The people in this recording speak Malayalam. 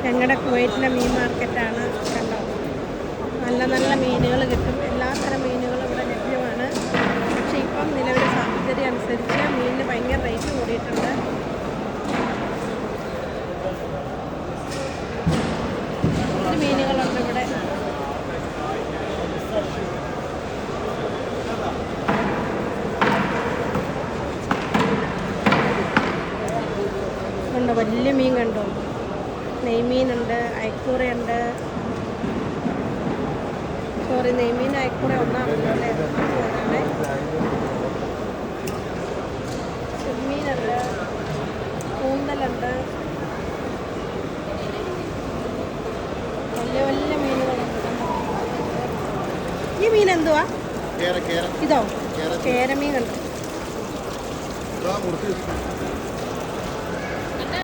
ഞങ്ങളുടെ കുവൈറ്റിലെ മീൻ മാർക്കറ്റാണ്. കണ്ടോ, നല്ല നല്ല മീനുകൾ കിട്ടും. എല്ലാത്തരം മീനുകളും ഇവിടെ ലഭ്യമാണ്. പക്ഷേ ഇപ്പം നിലവിലെ സാഹചര്യം അനുസരിച്ച് മീനിന് ഭയങ്കര റേറ്റ് കൂടിയിട്ടുണ്ട്. ഒത്തിരി മീനുകളുണ്ട് ഇവിടെ. കണ്ടോ, വലിയ മീൻ കണ്ടോ, നെയ്മീനുണ്ട്, അയക്കൂറയുണ്ട്. സോറി, നെയ്മീൻ അയക്കൂറ ഒന്നാണല്ലോ അല്ലേ? അതാണ്. ചെമ്മീനുണ്ട്, കൂന്തലുണ്ട്, വലിയ വലിയ മീനുകളുണ്ട്. ഈ മീൻ എന്തുവാ? ഇതോ, കേരമീൻ കണ്ടോ.